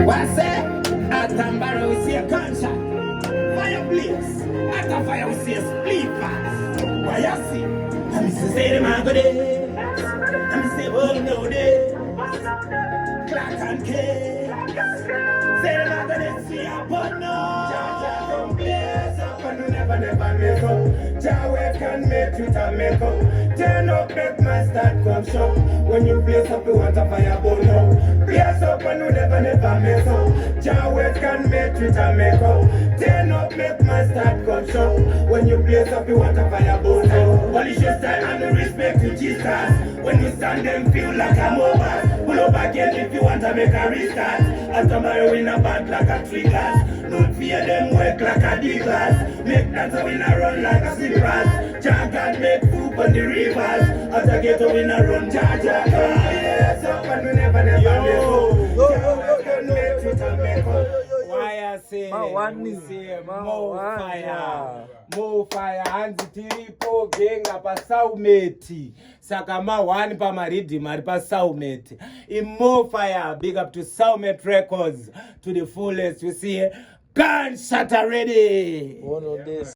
What say? At MBARE we see a gunshot. Fireplace. At a fire we see a split pass. Why you see? Let me say them a go there. Let me say oh no there. Clock and cake. Say them a go there see a but no. Jah come blaze up and you never make up. Jah we can make you to make up. Turn up make my start come show. When you blaze up you want a fire burn now. Blaze up and you never make up. Jah we can make you to make up. Turn up make my start come show. When you blaze up you want a fire burn now. Well it's your style and the respect to Jesus. When you stand them feel like a mobile. Pull up again if you want to make a restart. After my win a band like a triggers. Don't fear them work like a D-class. Make that a winner run like a cypress. Jah can make food on the rivers. After get a winner run, Jah can yes up and we never miss up. Jah can make it and make up. Why I say more fire. More fire, hands tiripo genga pa Salmeat. Saka mawani pa RIDDIM ari pa Salmeat. In more fire, big up to Salmeat Records to the fullest. We see gunshot already. One of this.